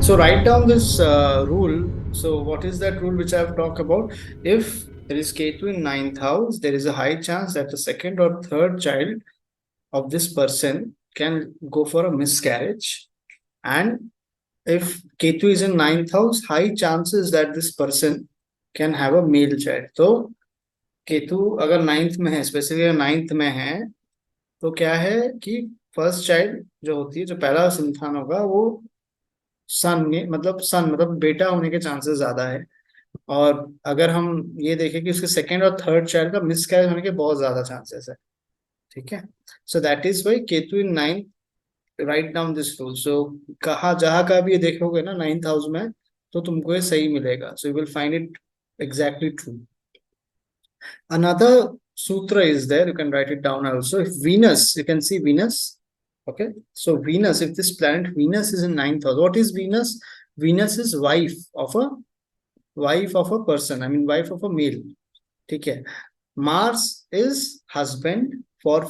So write down this rule. So what is that rule which I have talked about? If there is Ketu in ninth house, there is a high chance that the second or third child of this person can go for a miscarriage. And if Ketu is in ninth house, high chances that this person can have a male child. So Ketu अगर ninth में है, specific ninth में है, तो क्या है कि first child जो होती है, जो पहला संतान होगा, वो सन मतलब बेटा होने के चांसेस ज्यादा है। और अगर हम ये देखें कि उसके सेकंड और थर्ड चाइल्ड का मिसकैरेज होने के बहुत ज्यादा चांसेस है। ठीक है, so that is why Ketu in ninth, write down this rule. So कहा जहां का भी ये देखोगे ना नाइन्थ हाउस में, तो तुमको ये सही मिलेगा। So you will find it exactly true. Another sutra is there, you can write it down also. If Venus, you can see Venus. Okay, so Venus, if this planet Venus is in ninth house, what is Venus? Venus is wife of a person, I mean wife of a male. Okay, Mars is husband for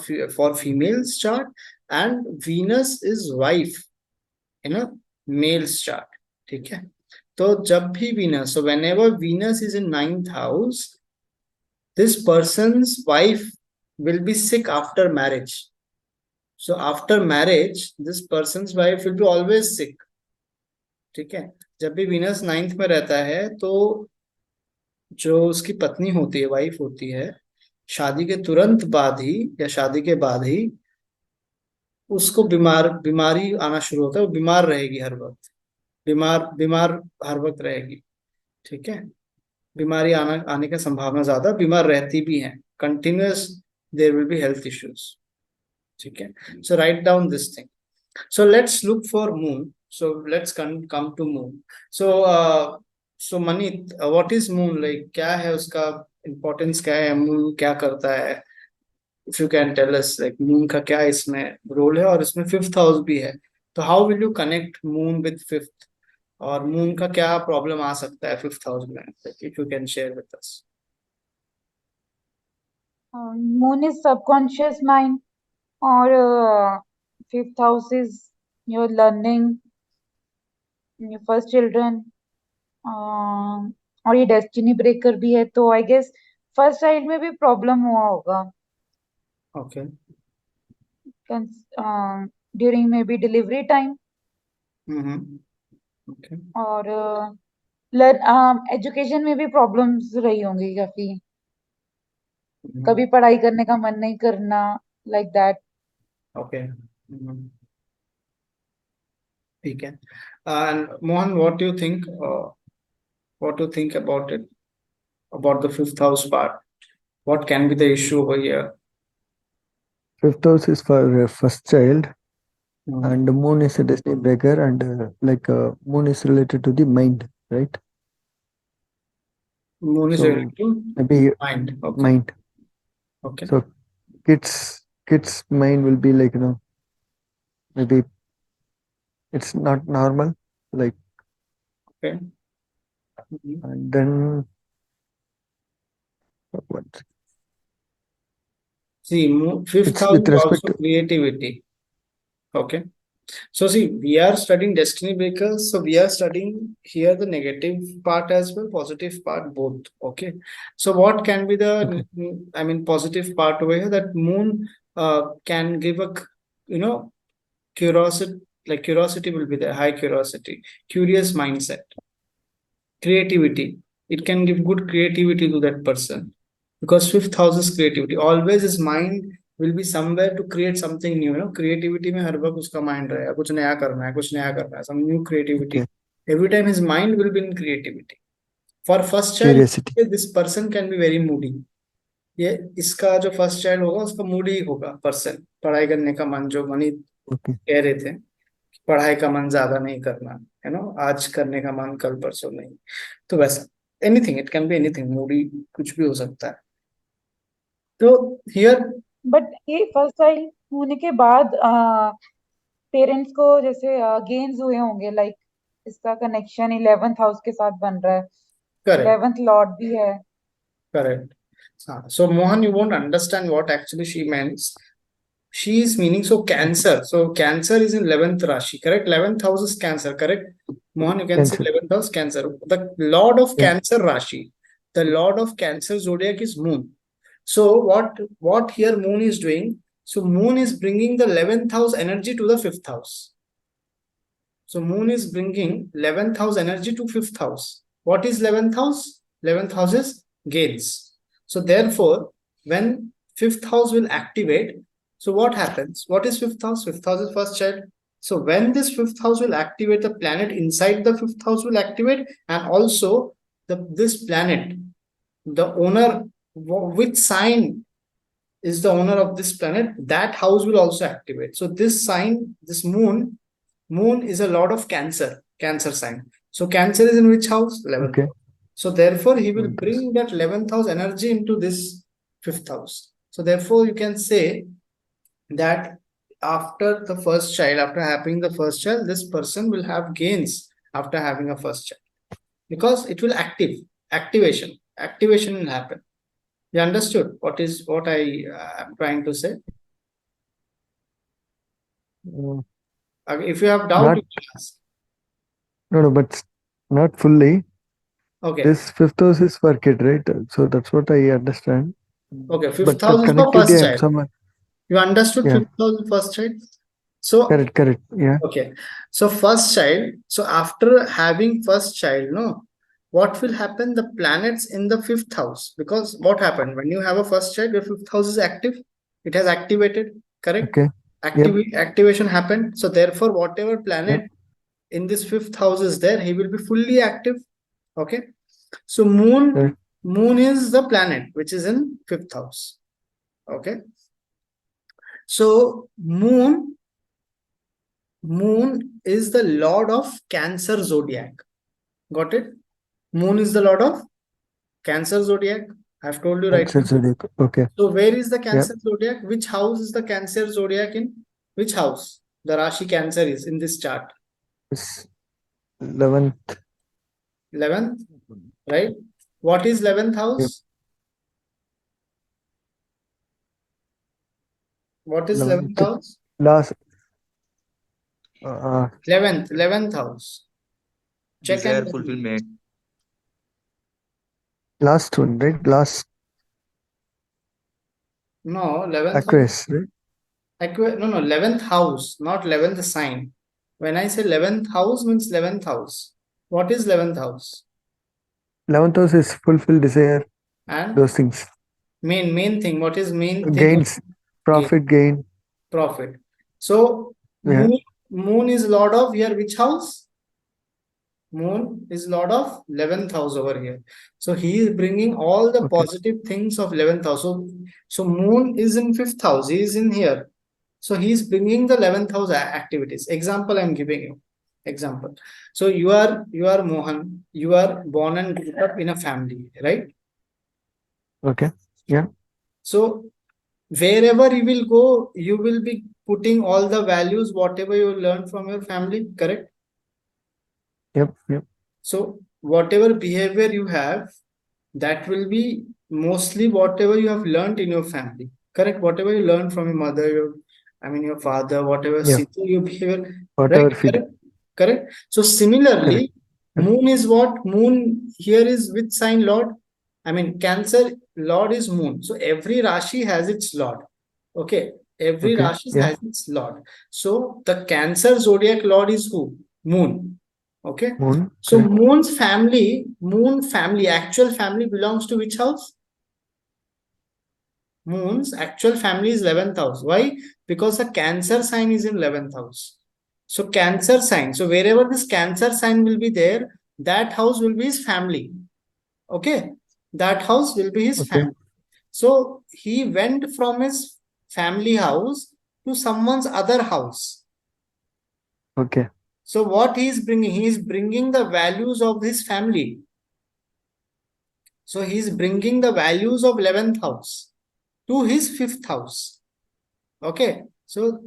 female's chart, and Venus is wife in a male's chart. Okay, so जब भी Venus, so whenever Venus is in ninth house, this person's wife will be sick after marriage. So after marriage, this person's wife will be always sick. ठीक है, जब भी Venus ninth में रहता है, तो जो उसकी पत्नी होती है, वाइफ होती है, शादी के तुरंत बाद ही या शादी के बाद ही उसको बीमारी आना शुरू होता है। वो बीमार रहेगी हर वक्त, बीमार बीमार हर वक्त रहेगी। ठीक है, बीमारी आने का संभावना ज्यादा, बीमार रहती भी है continuous, there will be health issues. ठीक है, so write down this thing. So let's look for moon. So let's come to moon. So Manit, what is moon like? क्या है उसका इम्पोर्टेंस, क्या है मून, क्या करता है? If you can tell us like moon का क्या इसमें रोल है, और इसमें फिफ्थ हाउस भी है, तो how will you connect moon with fifth? और मून का क्या प्रॉब्लम आ सकता है फिफ्थ हाउस में, if you can share with us. Moon is subconscious mind, or fifth house is your learning, your first children, और ये डेस्टिनी ब्रेकर भी है, तो आई गेस फर्स्ट चाइल्ड में भी प्रॉब्लम हुआ होगा okay, during may be delivery time, okay, और एजुकेशन में भी प्रॉब्लम्स रही होंगी काफी, कभी पढ़ाई करने का मन नहीं करना, लाइक दैट। ओके, ठीक है। And Mohan, what do you think about it, about the fifth house part? What can be the issue over here? Fifth house is for first child, Hmm. and moon is a destiny breaker, and moon is related to the mind, right? Moon is So related to maybe mind. Okay. mind. Okay. So kids mind will be like, maybe it's not normal, like, Okay. Mhm. and then what? See, fifth It's house with is respect also to, creativity. Okay. So see, we are studying destiny breakers. So we are studying here the negative part as well, positive part both. Okay. So what can be the, okay, I mean, positive part over here? That moon can give a, you know, curiosity. Like curiosity will be there, high curiosity, curious mindset, creativity. It can give good creativity to that person, because fifth house is creativity. Always his mind will be somewhere to create something new. Creativity में हर वक्त उसका mind रहेगा, कुछ नया करना है, कुछ नया करना है, some new creativity. okay, Every time his mind will be in creativity. For first child, curiosity. this person can be very moody. ये इसका जो फर्स्ट चाइल्ड होगा उसका मूडी होगा पर्सन, पढ़ाई करने का मन, जो मनी Okay, कह रहे थे, पढ़ाई का मन ज्यादा नहीं करना, आज करने का मन, कल परसों नहीं। तो वैसा anything, it can be anything, Moody कुछ भी हो सकता है। तो हियर, बट ये फर्स्ट चाइल्ड होने के बाद पेरेंट्स को जैसे गेन्स हुए होंगे, लाइक इसका कनेक्शन 11th हाउस के साथ बन रहा है, करेक्ट, 11th लॉर्ड भी है। करेक्ट। हाँ, so Mohan, you won't understand what actually she means. She is meaning, so cancer, so cancer is in 11th rashi, correct? 11th house is cancer, correct? Mohan, you can say Cancer. 11th house, Cancer. The Lord of Yeah. Cancer Rashi, the Lord of Cancer zodiac is Moon. So what here Moon is doing? So Moon is bringing the 11th house energy to the 5th house. So Moon is bringing 11th house energy to 5th house. What is 11th house? 11th house is gains. So therefore, when 5th house will activate, so what happens? What is 5th house? 5th house is first child. So when this 5th house will activate, the planet inside the 5th house will activate, and also this planet, the owner, which sign is the owner of this planet, that house will also activate. So this sign, this Moon is a lot of Cancer sign. So Cancer is in which house? 11th. Okay. So therefore, he will 11th house. bring that 11th house energy into this 5th house. So therefore, you can say that after the first child, after having the first child, this person will have gains after having a first child, because it will activation will happen. You understood what I am trying to say? Mm, If you have doubt, Not you can ask. no, but not fully. Okay. This 5th house is for kid, right? So that's what I understand. Okay. 5th But house that is for first connectivity, I'm child. somewhat. You understood Yeah. 5th house is first child? So Correct. Yeah. okay. So first child. So after having first child, no, what will happen? The planets in the 5th house. Because what happened when you have a first child, your 5th house is active. It has activated. Correct. Okay. Yep. Activation happened. So therefore, whatever planet Yep. in this 5th house is there, he will be fully active. Okay. So Correct. Moon is the planet which is in 5th house. Okay. So Moon is the lord of Cancer zodiac. Got it? Moon is the lord of Cancer zodiac. I've told you right Cancer now. zodiac. Okay. So where is the Yep. Cancer zodiac? Which house is the Cancer zodiac in? Which house? The Rashi Cancer is in this chart. It's 11th. 11th, right? What is 11th Yep. house? What is 11th 11th. house? Last. Uh, 11th house. Check Desire and fulfillment. last one, right? Last no, 11th house. Aquarius, right? No, 11th house, not 11th sign. When I say 11th house means 11th house. What is 11th house? 11th house is fulfill desire, And those things. main thing. What is main thing? Gains, profit gain. Profit. So Yeah. Moon is lord of here which house? Moon is lord of 11th house over here. So he is bringing all the Okay. positive things of 11th house. So Moon is in 5th house. He is in here. So he is bringing the 11th house activities. Example I'm giving you. Example. So you are Mohan. You are born and grew up in a family, right? Okay. Yeah. So wherever you will go, you will be putting all the values, whatever you learn from your family, correct? Yep. So whatever behavior you have, that will be mostly whatever you have learned in your family, correct? Whatever you learned from your mother, your father, whatever Yeah. your behavior, Whatever right? feed. Correct. So similarly, Correct. Moon is what? Moon here is which sign lord? Cancer lord is Moon. So every Rashi has its lord. Okay. Every Okay. Rashi Yeah. has its lord. So the Cancer zodiac lord is who? Moon. Okay. Moon. So Correct. Moon family, actual family belongs to which house? Moon's actual family is 11th house. Why? Because the Cancer sign is in 11th house. So Cancer sign. So wherever this Cancer sign will be there, that house will be his family. Okay. That house will be his Okay. family. So he went from his family house to someone's other house. Okay. So what he is bringing? He is bringing the values of his family. So he is bringing the values of 11th house to his 5th house. Okay. So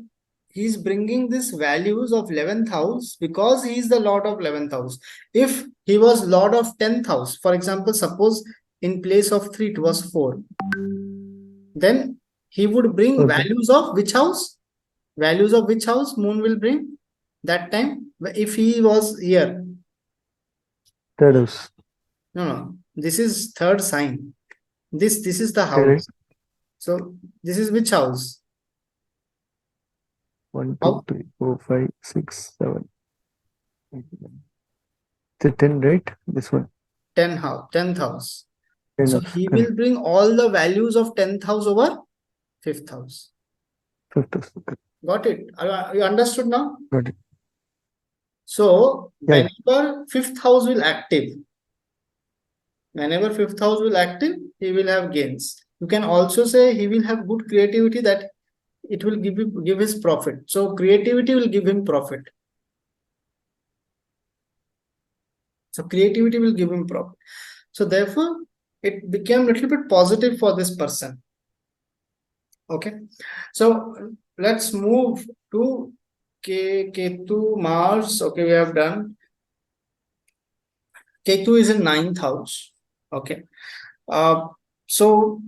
he is bringing this values of 11th house because he is the lord of 11th house. If he was lord of 10th house, for example, suppose in place of 3 it was 4, then he would bring Okay. values of which house? Values of which house Moon will bring that time? If he was here, Third house. No. This is third sign. This is the Correct. house. So this is which house? 1, How? 2, 3, 4, 5, 6, 7, 8, 9. The 10, right? This one. 10th house. 10 So house. he will Correct. bring all the values of 10th house over 5th house. 5th house. Okay. Got it? You understood now? Got it. So Yeah. whenever 5th house will active, he will have gains. You can also say he will have good creativity, that it will give his profit. So creativity will give him profit. So creativity will give him profit. So therefore, it became a little bit positive for this person. Okay. So let's move to Ketu, Mars. Okay, we have done. Ketu is in 9th house. Okay. So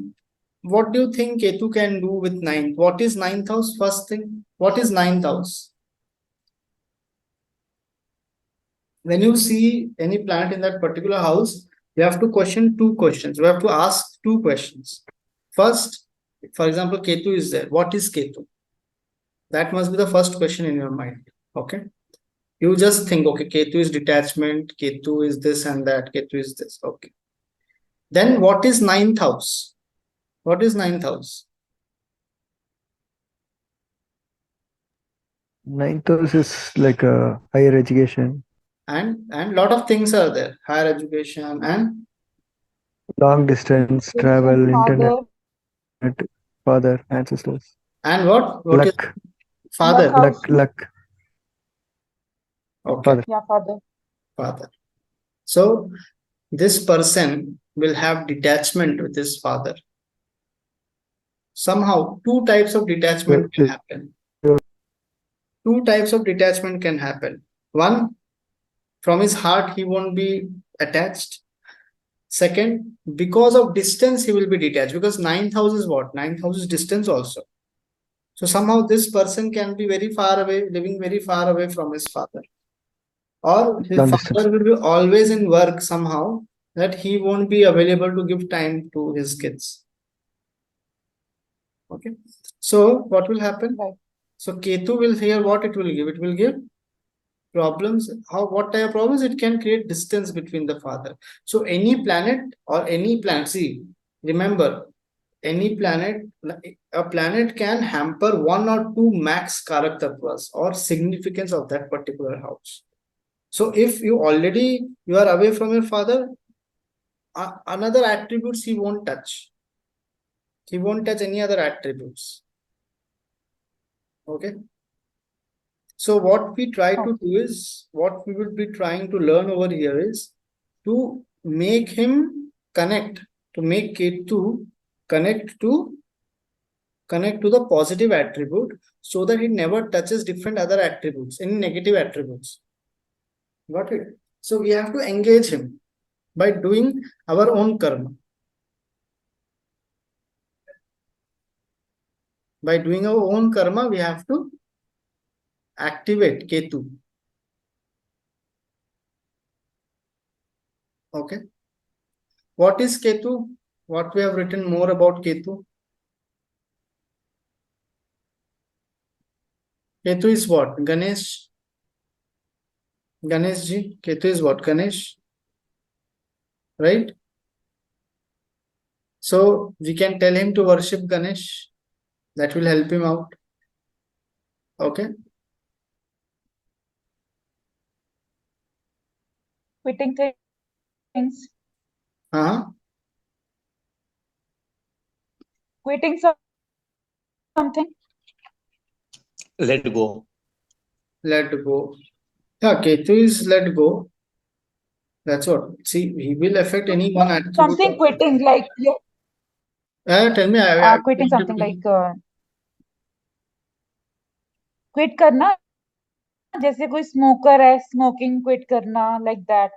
what do you think Ketu can do with 9th? What is 9th house? First thing, what is 9th house? When you see any planet in that particular house, you have to question two questions. You have to ask two questions. First, for example, Ketu is there. What is Ketu? That must be the first question in your mind. Okay. You just think, okay, Ketu is detachment, Ketu is this and that, Ketu is this. Okay. Then what is 9th house? What is 9th house? 9th house is like a higher education. And lot of things are there. Higher education and Long distance travel, internet, father, ancestors. what? What is Luck. father? Luck. Okay. Father. Yeah, father. Father. So this person will have detachment with his father. Somehow, two types of detachment can happen. Two types of detachment can happen. One, from his heart, he won't be attached. Second, because of distance, he will be detached. Because 9th house is what? 9th house is distance also. So somehow this person can be very far away, living very far away from his father. Or his Long father distance. will be always in work somehow, that he won't be available to give time to his kids. Okay. So what will happen? Right. So Ketu will here, what it will give? It will give problems. What type of problems? It can create distance between the father. So any planet, see, remember, any planet, a planet can hamper one or two max karak tattvas or significance of that particular house. So if you are away from your father, another attributes he won't touch. He won't touch any other attributes. Okay. So what we try to do is, what we will be trying to learn over here is to make him connect, to make Ketu connect to the positive attribute, so that he never touches different other attributes, any negative attributes. Got it? So we have to engage him by doing our own karma. By doing our own karma, we have to activate Ketu. Okay. What is Ketu? What we have written more about Ketu? Ketu is what? Ganesh. Ganesh ji. Ketu is what? Ganesh. Right? So we can tell him to worship Ganesh. That will help him out. Okay. Quitting things. Quitting something. Let go. Let go. Yeah, Ketu is let go. That's what. See, he will affect any one attribute. Something quitting, like tell me. quitting something like quit करना, जैसे कोई smoker है, smoking quit करना, like that.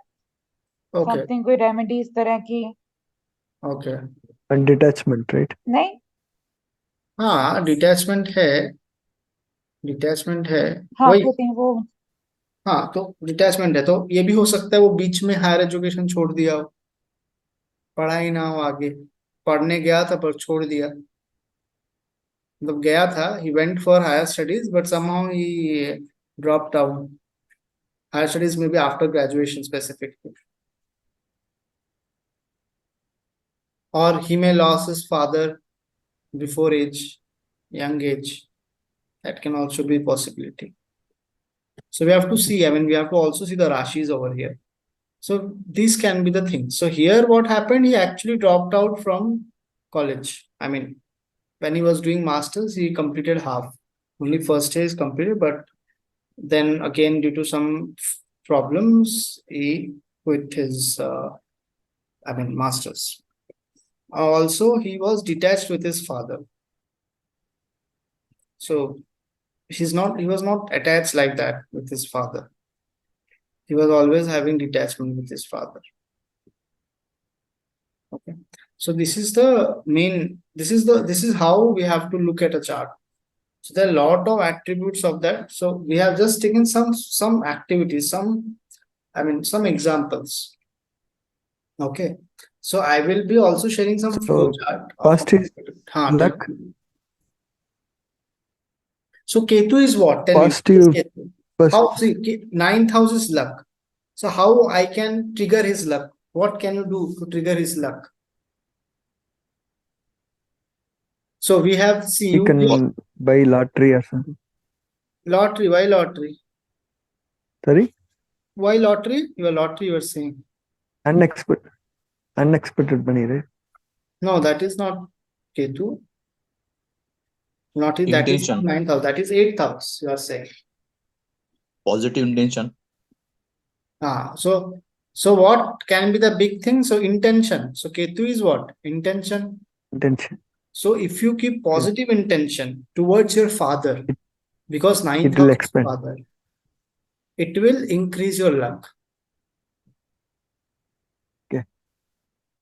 Okay. Something कोई remedy इस तरह की. Okay. And detachment, right? नहीं. हाँ, detachment है. Detachment है. हाँ, वही. quitting वो. हाँ, तो डिटैचमेंट है, तो ये भी हो सकता है वो बीच में हायर एजुकेशन छोड़ दिया हो, पढ़ा ही ना हो आगे, पढ़ने गया था पर छोड़ दिया, मतलब गया था, he went for higher studies but somehow he dropped out. Higher studies maybe after graduation specifically. Or he may lost his father before age, young age. That can also be a possibility. So we have to see, I mean, we have to also see the Rashis over here. So these can be the things. So here what happened, he actually dropped out from college. I mean, when he was doing masters, he completed half. Only first year is completed, but then again, due to some problems, he quit his, masters. Also, he was detached with his father. So he was not attached like that with his father. He was always having detachment with his father. Okay. So this is the main, this is how we have to look at a chart. So there are a lot of attributes of that. So we have just taken some activities, some examples. Okay. So I will be also sharing some flow So chart past is luck. So Ketu is what? Tell me. Positive. Ketu. First, How, see, ninth house is luck. So how I can trigger his luck? What can you do to trigger his luck? So we have, see, you can buy lottery or something. lottery. Why lottery? Sorry? Why lottery? Your lottery you are saying. Unexpected money, right? No, that is not Ketu. Lottery, that is not Intention. ninth house. That is eighth house, you are saying. Positive intention. So what can be the big thing? So intention. So Ketu is what? Intention. Intention. So if you keep positive intention towards your father, because ninth It will house is expand. father, it will increase your luck. Okay.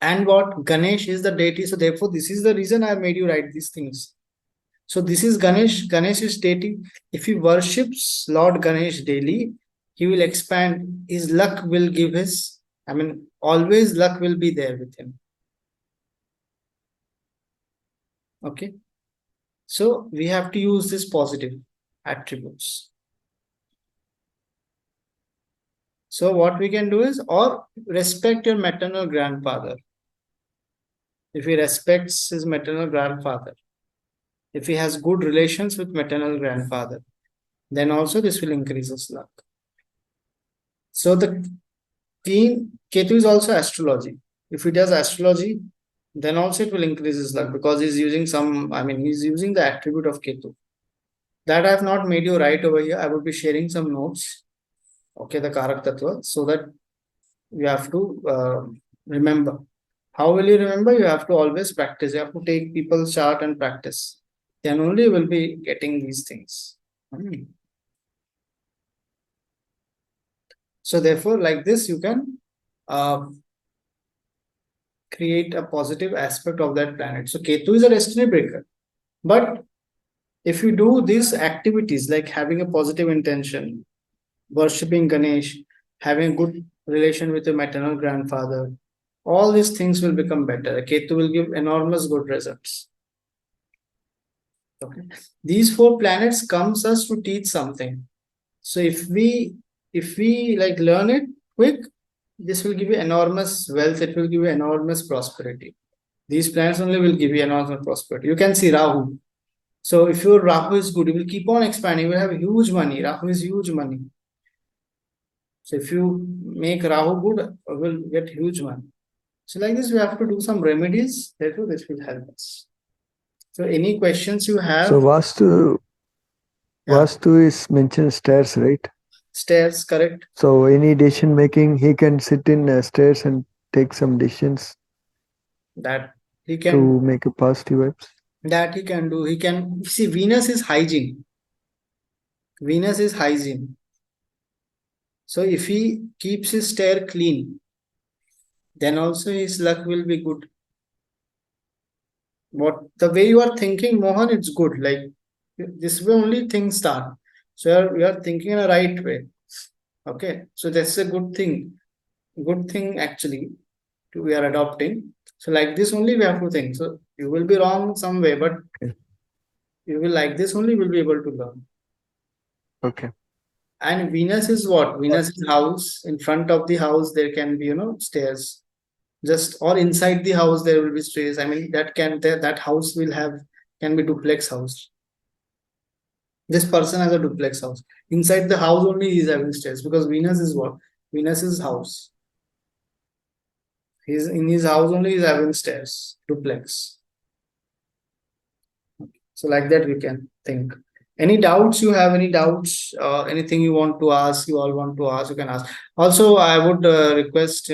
And what? Ganesh is the deity. So therefore, this is the reason I made you write these things. So this is Ganesh. Ganesh is deity. If he worships Lord Ganesh daily, he will expand. His luck will give his, always luck will be there with him. Okay. So we have to use this positive attributes. So what we can do is, or respect your maternal grandfather. If he respects his maternal grandfather, if he has good relations with maternal grandfather, then also this will increase his luck. So the Ketu is also astrology. If he does astrology, then also it will increase his luck because he's using he's using the attribute of Ketu. That I have not made you write over here. I will be sharing some notes. Okay, the Karak Tattva, so that you have to remember. How will you remember? You have to always practice. You have to take people's chart and practice. Then only you will be getting these things. So therefore, like this, you can create a positive aspect of that planet. So Ketu is a destiny breaker. But if you do these activities like having a positive intention, worshipping Ganesh, having a good relation with your maternal grandfather, all these things will become better. Ketu will give enormous good results. Okay. These four planets comes us to teach something. So if we like learn it quick, this will give you enormous wealth. It will give you enormous prosperity. These planets only will give you enormous prosperity. You can see Rahu. So if your Rahu is good, you will keep on expanding. You will have huge money. Rahu is huge money. So if you make Rahu good, you will get huge money. So like this, we have to do some remedies. Therefore, this will help us. So any questions you have? So Vastu is mentioned stairs, right? Stairs, correct. So any decision making, he can sit in stairs and take some decisions. That he can to make a positive vibes. That he can do. He can see Venus is hygiene. Venus is hygiene. So if he keeps his stair clean, then also his luck will be good. What the way you are thinking, Mohan, it's good. Like this way only things start. So you are thinking in a right way. Okay, so that's a good thing. Good thing actually we are adopting. So like this only we have to think. So you will be wrong some way, but Okay. you will like this only will be able to learn. Okay. And Venus is what? Venus is house. In front of the house there can be, stairs. Just or inside the house there will be stairs. I mean that house will have can be duplex house. This person has a duplex house. Inside the house only he is having stairs because Venus is what? Venus is house. He's in his house only he's having stairs, duplex. So like that we can think. Any doubts you have? Any doubts? Anything you want to ask? You all want to ask? You can ask. Also, I would request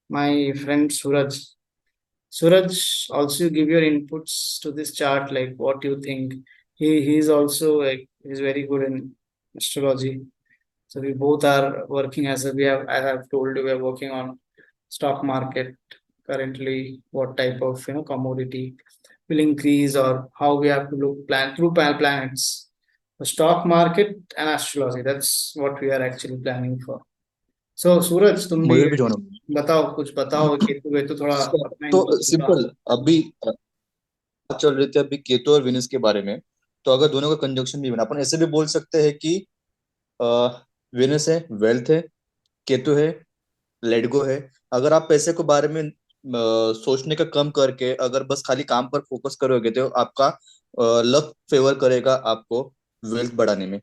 my friend Suraj. Suraj, also give your inputs to this chart. Like what you think. He's also like he's very good in astrology. So we both are working as I have told you we are working on stock market currently. What type of commodity will increase or how we have to look plan through planets. The stock market and astrology. That's what we are actually planning for. So सूरज तुम भी मुझे भी join बताओ कुछ बताओ केतु वेतु थोड़ा होना। अपना तो input बताओ। सिंपल अभी बात चल रही थी अभी केतु और विनस के बारे में। तो अगर दोनों का कंजंक्शन भी बना अपन ऐसे भी बोल सकते हैं कि विनस है वेल्थ है, केतु है लेट गो है। अगर आप पैसे को बारे में सोचने का कम करके अगर बस खाली काम पर फोकस करोगे तो आपका लक फेवर करेगा आपको वेल्थ बढ़ाने में।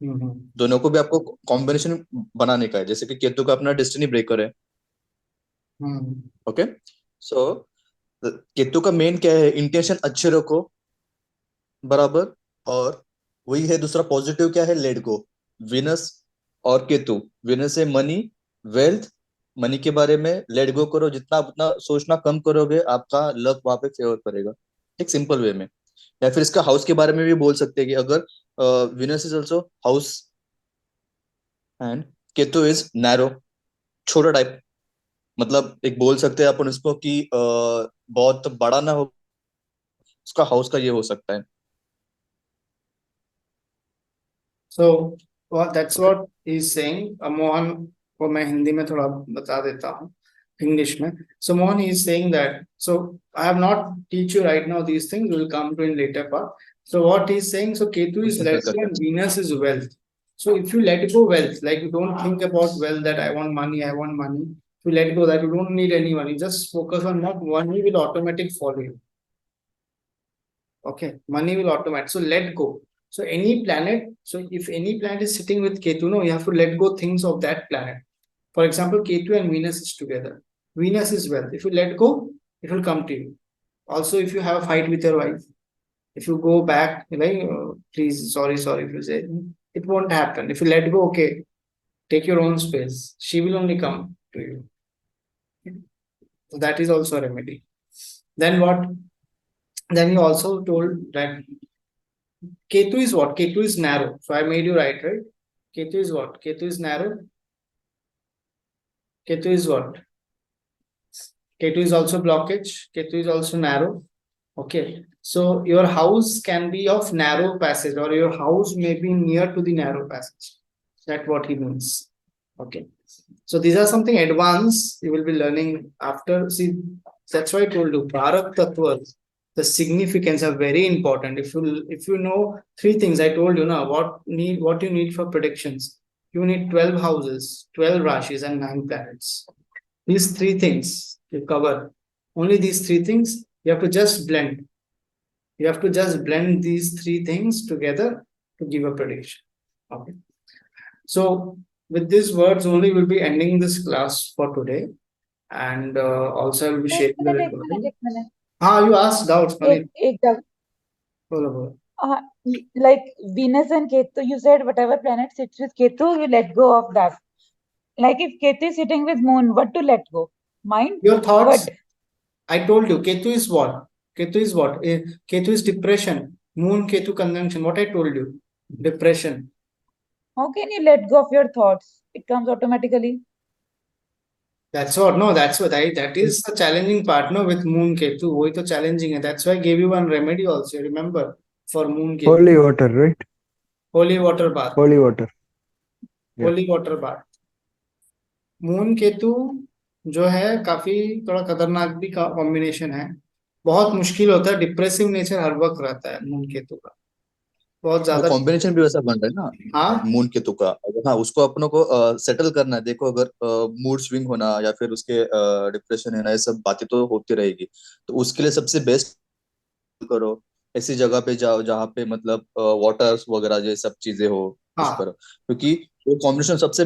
दोनों को भी आपको कॉम्बिनेशन बनाने का है, जैसे कि केतु का अपना डेस्टिनी ब्रेकर है। ओके, सो केतु का मेन क्या है, इंटेंशन अच्छे रखो बराबर। और वही है दूसरा पॉजिटिव क्या है, लेट गो। विनस और केतु, विनस है मनी वेल्थ, मनी के बारे में लेट गो करो, जितना उतना सोचना कम करोगे आपका लक वहां पे फेवर करेगा, एक सिंपल वे में। या फिर इसका हाउस के बारे में भी बोल सकते हैं कि अगर Venus is also house and Ketu is narrow, छोटा टाइप, मतलब एक बोल सकते हैं अपन इसको कि बहुत बड़ा ना हो, उसका हाउस का ये हो सकता है। So that's what he's saying. Mohan को मैं हिंदी में थोड़ा बता देता हूँ इंग्लिश में. So Mohan is saying that, so I have not teach you right now these things, we will come to in later part. So what he's saying, so Ketu is let go and Venus is wealth. So if you let go wealth, like you don't think about wealth that I want money, if you let go that you don't need any money, just focus on what money will automatically follow you. Okay, money will automatic. So let go. So any planet, so if any planet is sitting with Ketu, no, you have to let go things of that planet. For example, Ketu and Venus is together. Venus is wealth. If you let go, it will come to you. Also, if you have a fight with your wife, if you go back, like, please, sorry, if you say, it won't happen. If you let go, okay, take your own space. She will only come to you. So that is also a remedy. Then what? Then he also told that Ketu is what? Ketu is narrow. So I made you right? Ketu is what? Ketu is narrow. Ketu is what? Ketu is also blockage. Ketu is also narrow. Okay. So your house can be of narrow passage, or your house may be near to the narrow passage. That's what he means. Okay. So these are something advanced you will be learning after. See, that's why I told you, Bharat Tattvas, the significance are very important. If you know three things I told you now, what you need for predictions. You need 12 houses, 12 rashis, and 9 planets. These three things you cover. Only these three things you have to just blend. You have to just blend these three things together to give a prediction. Okay. So with these words only we'll be ending this class for today. And also I will be sharing the recording. एक minute You asked doubts, Manit. एक जगह Bolo. like Venus and Ketu, you said whatever planet sits with Ketu, you let go of that. Like if Ketu is sitting with Moon, what to let go? Mind? Your thoughts. What? I told you, Ketu is what? Ketu is what? Ketu is depression. Moon Ketu conjunction. What I told you? Depression. How can you let go of your thoughts? It comes automatically. That's what. No, that's what. That is the challenging part. No, with Moon Ketu. वही तो challenging है. That's why I gave you one remedy also. Remember, for Moon Ketu. Holy water, right? Holy water bath. Holy water. Yeah. Holy water bath. Moon Ketu जो है काफी थोड़ा खतरनाक भी combination है। बहुत मुश्किल होता है, डिप्रेसिव नेचर हर वक्त रहता है मून केतु का, बहुत वो ज्यादा। कॉम्बिनेशन भी वैसा बन रहा है ना हाँ मून केतु का। अगर हाँ उसको अपनों को सेटल करना है, देखो अगर मूड स्विंग होना या फिर उसके डिप्रेशन है ना, ये सब बातें तो होती रहेगी। तो उसके लिए सबसे बेस्ट करो, ऐसी जगह पे जाओ जहाँ पे मतलब वाटर्स वगैरह ये सब चीजें हो, उस पर। हाँ क्योंकि वो कॉम्बिनेशन सबसे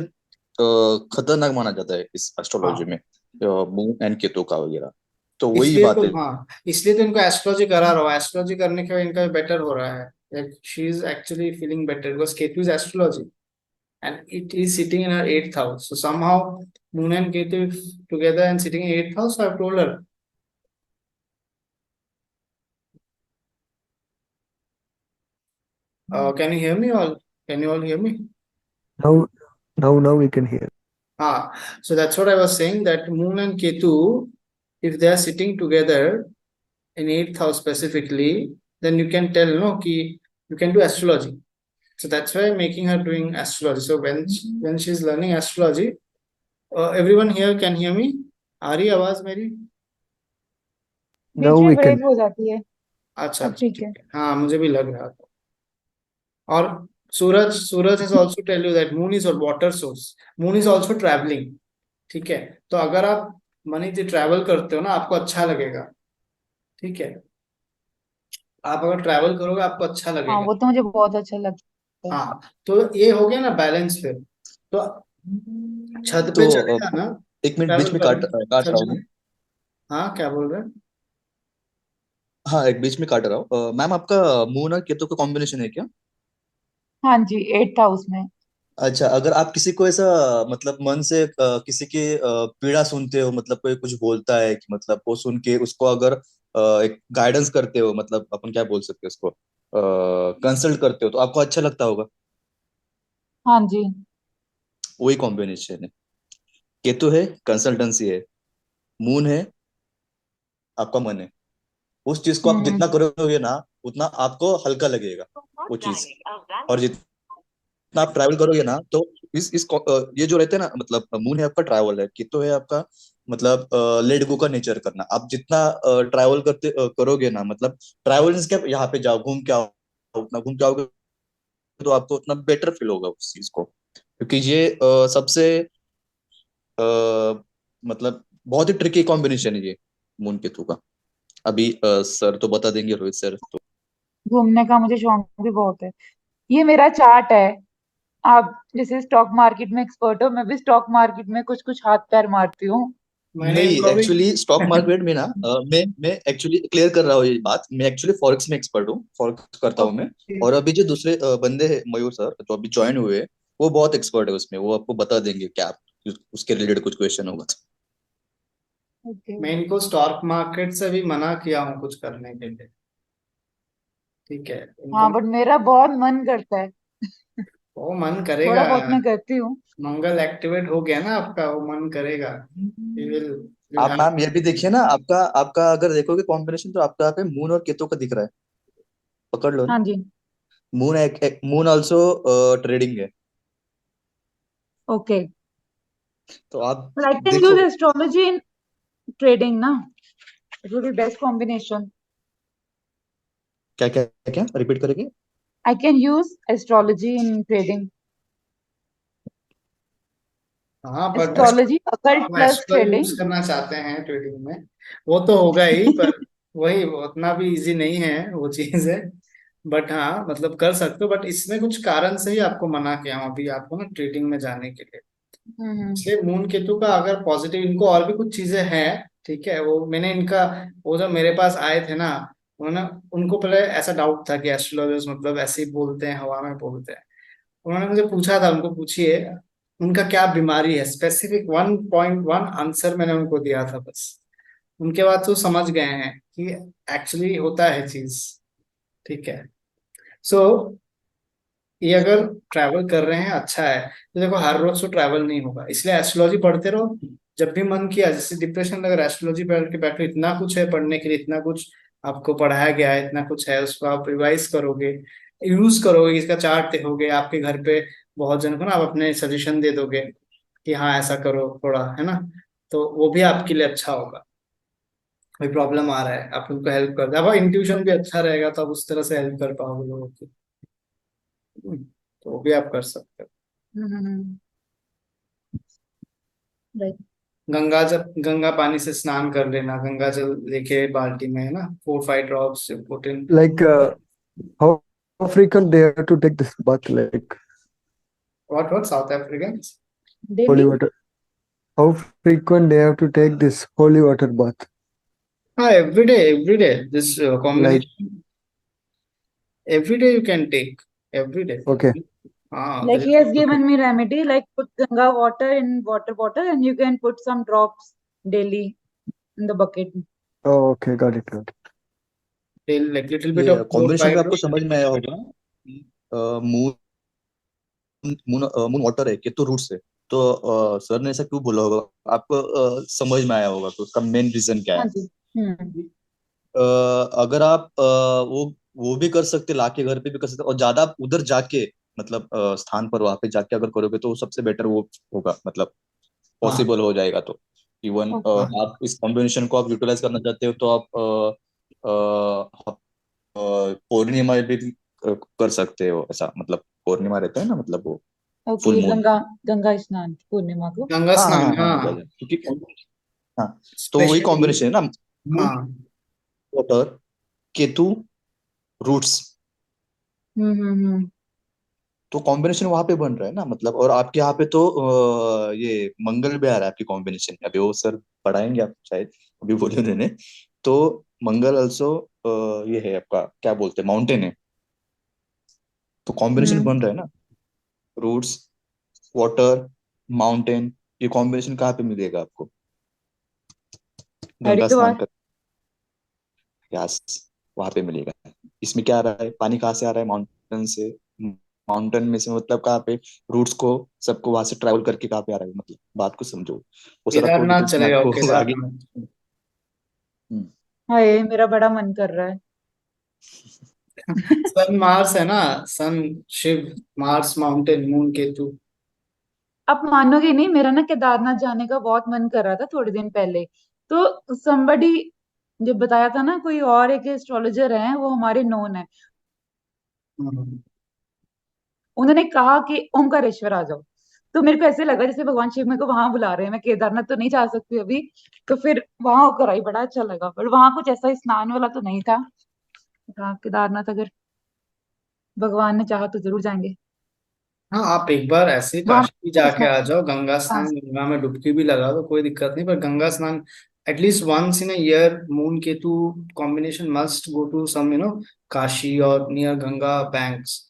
खतरनाक माना जाता है इस एस्ट्रोलॉजी हाँ। में, मून एंड केतु का वगैरह। तो वही इसलिए बात तो है। हाँ, इसलिए तो इनको एस्ट्रोलॉजी करा रहा हूँ। एस्ट्रोलॉजी करने के बाद इनका बेटर हो रहा है। She is actually feeling better because Ketu is astrology and it is sitting in her eighth house. So somehow Moon and Ketu together and sitting in eighth house. So I've told her, can you hear me all? Can you all hear me? Now, now we can hear. Ah, so that's what I was saying, that Moon and Ketu, if they are sitting together in eighth house specifically, then you can tell no ki you can do astrology. So that's why I'm making her doing astrology. So when she's learning astrology, everyone here can hear me. आ रही आवाज मेरी? Now बीच में we can. Break हो जाती है। अच्छा अब अच्छा, ठीक ठीक है। है, हाँ मुझे भी लग रहा था। और सूरज has also tell you that moon is a water source. Moon is also traveling. ठीक है, तो अगर आप मनी से ट्रैवल करते हो ना, आपको अच्छा लगेगा। ठीक है, आप अगर ट्रैवल करोगे आपको अच्छा हाँ, लगेगा। वो तो मुझे बहुत अच्छा लगता है। हाँ, तो ये हो गया ना बैलेंस फिर। तो छत तो पे चले जाना, एक मिनट बीच ट्रैवल में काट करने काट रहा चले हूँ मैं। जाना। हाँ क्या बोल रहे हैं? हाँ एक बीच में काट रहा हूँ। मैम आपका मून और केतु का कॉम्बिनेशन है क्या? हाँ जी, एट्थ हाउस में। अच्छा, अगर आप किसी को ऐसा मतलब मन से किसी की पीड़ा सुनते हो, मतलब कोई कुछ बोलता है कि मतलब वो सुन के उसको अगर एक गाइडेंस करते हो, मतलब अपन क्या बोल सकते हैं उसको, कंसल्ट करते हो, तो आपको अच्छा लगता होगा। हाँ जी। वही कॉम्बिनेशन है। केतु है कंसल्टेंसी है, मून है आपका मन है। उस चीज को आप जितना हम्म। करोगे ना, उतना आपको हल्का लगेगा वो चीज। और जितना आप ट्रैवल करोगे ना, तो ये जो रहते हैं ना, मतलब मून है आपका ट्रैवल है, केतु है आपका मतलब लेट गो का नेचर करना। आप जितना ट्रैवल करोगे ना, मतलब ट्रैवल क्या, यहाँ पे जाओ घूम के आओ, उतना घूम के आओगे तो आपको उतना बेटर फील होगा उस चीज को। क्योंकि ये सबसे अ, मतलब बहुत ही ट्रिकी कॉम्बिनेशन है ये मून केतु का। अभी सर तो बता देंगे, रोहित सर तो। घूमने का मुझे शौक भी बहुत है। ये मेरा चार्ट है। आप जैसे स्टॉक मार्केट में एक्सपर्ट हो, मैं भी स्टॉक मार्केट में कुछ कुछ हाथ पैर मारती हूँ। मैंने नहीं, इनको भी एक्चुअली स्टॉक मार्केट में ना मैं एक्चुअली क्लियर कर रहा हूँ ये बात। मैं एक्चुअली फॉरेक्स में एक्सपर्ट हूँ, फॉरेक्स करता हूँ मैं। ओके। और अभी जो दूसरे बंदे हैं, मयूर सर जो अभी ज्वाइन हुए हैं, वो बहुत एक्सपर्ट है उसमें। वो आपको बता देंगे क्या आप उसके रिलेटेड कुछ क्वेश्चन होगा तो। ओके। मैं इनको स्टॉक मार्केट से भी मना किया हूँ कुछ करने के लिए। ठीक है, इनको हाँ, बट मेरा बहुत मन करता है। वो मन थोड़ा करेगा। बहुत मैं करती हूँ। मंगल एक्टिवेट हो गया ना आपका, वो मन करेगा। यू विल आप मैम ये भी देखिए ना, आपका आपका अगर देखोगे कॉम्बिनेशन, तो आपका यहाँ पे मून और केतु का दिख रहा है। पकड़ लो ना। हाँ जी। मून मून ऑल्सो ट्रेडिंग है। ओके। तो आप बट आई कैन यूज देखो। एस्ट्रोलॉजी इन ट्रेडिंग ना। It will be best combination. क्या क्या क्या रिपीट करेंगे? I can use astrology in trading. हाँ पर एस्ट्रोलॉजी अकल्ट वो प्लस एस्ट्रोलॉजी यूज ट्रेडिंग। करना चाहते हैं ट्रेडिंग में, वो तो होगा ही, पर वही उतना भी इजी नहीं है वो चीज है। बट हाँ मतलब कर सकते हो, बट इसमें कुछ कारण से ही आपको मना किया हूँ अभी आपको ना ट्रेडिंग में जाने के लिए। हम्म। इसलिए मून केतु का अगर पॉजिटिव, इनको और भी कुछ चीजें हैं। ठीक है, वो मैंने इनका, वो जब मेरे पास आए थे ना, उन्होंने, उनको पहले ऐसा डाउट था कि एस्ट्रोलॉजर्स मतलब ऐसे ही बोलते हैं, हवा में बोलते हैं। उन्होंने मुझे पूछा था, उनको पूछिए उनका क्या बीमारी है, स्पेसिफिक 1.1 आंसर मैंने उनको दिया था बस। उनके बाद तो समझ गए हैं कि एक्चुअली होता है चीज। ठीक है, सो ये अगर ट्रैवल कर रहे हैं अच्छा है। तो देखो हर रोज तो ट्रैवल नहीं होगा, इसलिए एस्ट्रोलॉजी पढ़ते रहो। जब भी मन किया, जैसे डिप्रेशन लग रहा है, एस्ट्रोलॉजी पढ़ के बैठो, इतना कुछ है पढ़ने के लिए, इतना कुछ आपको पढ़ाया गया है, इतना कुछ है, उसको आप रिवाइज करोगे, यूज करोगे, इसका चार्ट देखोगे आपके घर पे। बहुत जनों को ना आप अपने सजेशन दे दोगे कि हाँ ऐसा करो थोड़ा, है ना, तो वो भी आपके लिए अच्छा होगा। कोई प्रॉब्लम आ रहा है आप उनको हेल्प कर दो, अब इंट्यूशन भी अच्छा रहेगा तो आप उस तरह से हेल्प कर पाओगे लोगों की। तो वो भी आप कर सकते हो। राइट। गंगा जब गंगा पानी से स्नान कर लेना, गंगा जल लेके बाल्टी में, है ना, 4-5 drops put in. Like how frequent they have to take this bath, like what south African? Daily. holy water? How frequent they have to take this holy water bath? हाँ, every day this Like, combination, every day you can take, every day. okay, हाँ, Like there he is has okay. given me remedy, like put Ganga water in water bottle and you can put some drops daily in the bucket. Oh, okay, got it, got it. like little bit ये of four combination five में आपको drops. समझ में आया होगा। Moon moon moon water है Ketu root से। तो सर ने ऐसा क्यों बोला होगा आपको, समझ में आया होगा, तो उसका मेन रीजन क्या हाँ है? जी। हम्म। अगर आप वो भी कर सकते, लाके घर पे भी कर सकते, और ज्यादा आप उधर जाके मतलब स्थान पर वहां पे जाके अगर करोगे तो सबसे बेटर वो होगा, मतलब हाँ पॉसिबल हो जाएगा। तो इवन ओके। हाँ आप इस कॉम्बिनेशन को आप यूटिलाइज करना चाहते हो तो आप पूर्णिमा में भी कर सकते हो ऐसा, मतलब पूर्णिमा रहता है ना, मतलब वो full okay, moon. Ganga Ganga स्नान पूर्णिमा को। गंगा हाँ हाँ स्नान, हाँ हाँ, हाँ, क्योंकि हाँ, तो वही स्पेशली। कॉम्बिनेशन है ना, मून हाँ वाटर केतु रूट्स। हम्म। तो कॉम्बिनेशन वहां पे बन रहा है ना, मतलब। और आपके यहाँ पे तो ये मंगल भी आ रहा है आपकी कॉम्बिनेशन में, अभी वो सर पढ़ाएंगे आप शायद, अभी बोले उन्होंने। तो मंगल ऑल्सो ये है आपका, क्या बोलते हैं, माउंटेन है। तो कॉम्बिनेशन हम्म। बन रहा है ना, रूट्स वाटर माउंटेन। ये कॉम्बिनेशन कहाँ पे मिलेगा आपको? गंगा स्नान हरिद्वार। कर, यस, वहां पे मिलेगा। इसमें क्या आ रहा है, पानी कहाँ से आ रहा है? माउंटेन से। माउंटेन में से मतलब कहाँ पे, रूट्स को सबको वहां से ट्रैवल करके कहाँ पे आ रहा है, मतलब बात को समझो। वो सर आपको केदारनाथ डिटेल्स में चले जाओ, आपको आगे। केदारनाथ। हम्म। हाय, मेरा बड़ा मन कर रहा है। सन मार्स है ना, sun Shiv, mars mountain, moon Ketu. आप मानोगे नहीं, मेरा ना केदारनाथ जाने का बहुत मन कर रहा था थोड़े दिन पहले। तो somebody जो बताया था ना, कोई और एक एस्ट्रोलॉजर है, वो हमारे नोन है। हम्म। उन्होंने कहा कि ओमकारेश्वर आ जाओ। तो मेरे को ऐसे लगा जैसे भगवान शिव मेरे को वहां बुला रहे हैं। मैं केदारनाथ तो नहीं जा सकती अभी। तो फिर वहां होकर आई, बड़ा अच्छा लगा, पर वहां कुछ ऐसा स्नान वाला तो नहीं था। हाँ, केदारनाथ अगर भगवान ने चाहा तो जरूर जाएंगे। हाँ, आप एक बार ऐसे वहां काशी जाके स्नान। आ जाओ, गंगा हाँ। स्नान, गंगा में डुबकी भी लगा दो, कोई दिक्कत नहीं, पर Ganga snan at least once in a year, moon Ketu combination must go to some, Kashi और near Ganga banks,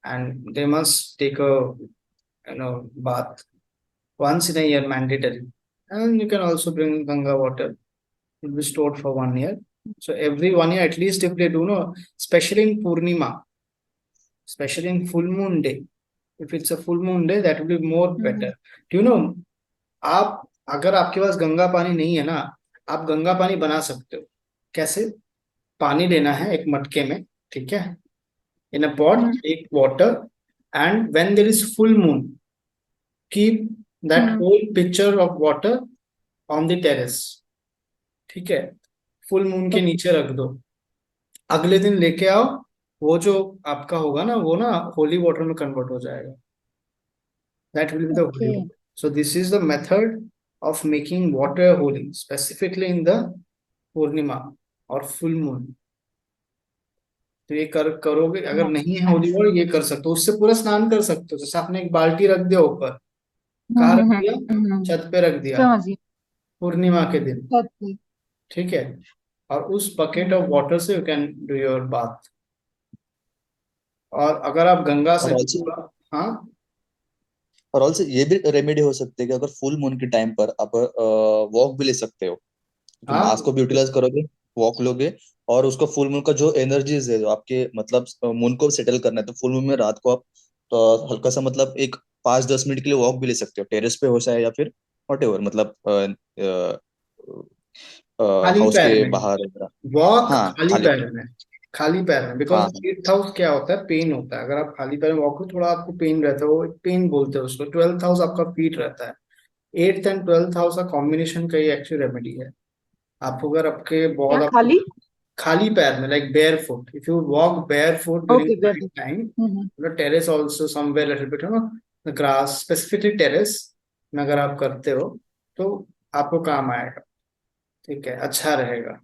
and they must take a bath once in a year, mandatory. And you can also bring ganga water, it will be stored for 1 year. So every 1 year at least, if they do, no, especially in purnima, especially in full moon day, if it's a full moon day, that will be more hmm. better. Do you know, आप अगर आपके पास गंगा पानी नहीं है ना, आप गंगा पानी बना सकते हो। कैसे? पानी लेना है एक मटके में, ठीक है, इन अ पॉट, हम्म। एक water, and when there is full moon, keep that hmm. Whole picture of water on the terrace, ठीक है, फुल मून के नीचे रख दो। अगले दिन लेके आओ, वो जो आपका होगा ना, वो ना होली वाटर में कन्वर्ट हो जाएगा। That will be the holy okay. Water. So this is the method of making water holy, specifically in the Purnima और फुल मून। तो ये करोगे, अगर नहीं है होली नाइस। वाटर, ये कर सकते हो, उससे पूरा स्नान कर सकते हो। जैसे आपने एक बाल्टी रख दिया ऊपर, कहाँ रख दिया? छत पे रख दिया, समझिए। पूर्णिमा के दिन, सच्ची। ठीक है, और उस बकेट ऑफ हम्म। वाटर से you can do your bath. और अगर आप गंगा से और ऑल्सो हाँ और ऑल्सो ये भी रेमेडी हो सकती है कि अगर फुल मून के टाइम पर आप वॉक भी ले सकते हो, तो हाँ मास को भी यूटिलाइज करोगे, वॉक लोगे। और उसको फुल मून का जो एनर्जीज है, जो आपके मतलब मून को सेटल करना है, तो फुल मून में रात को आप हल्का सा मतलब एक 5-10 मिनट के लिए वॉक भी ले सकते हो, टेरेस पे हो चाहे या फिर वट एवर, मतलब खाली हाउस पैर के में बाहर वगैरह। वॉक, हाँ खाली खाली पैर में, खाली पैर में, हाँ बिकॉज 8th हाउस क्या होता है, पेन होता है। अगर आप खाली पैर में वॉक करो, थोड़ा आपको पेन रहता है, वो पेन बोलते हैं उसको। 12th हाउस आपका फीट रहता है। 8th एंड 12th हाउस का कॉम्बिनेशन का ये एक्चुअली रेमेडी है। आपको अगर आपके क्या बहुत खाली? खाली पैर में, like bear foot, if you walk bear foot during okay, night time, hmm, terrace also somewhere little bit, है ना, ग्रास, स्पेसिफिकली टेरेस में अगर आप करते हो तो आपको काम आएगा। ठीक है, अच्छा रहेगा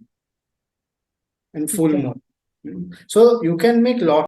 इन ठीक फुल है। Moon. So you can make lot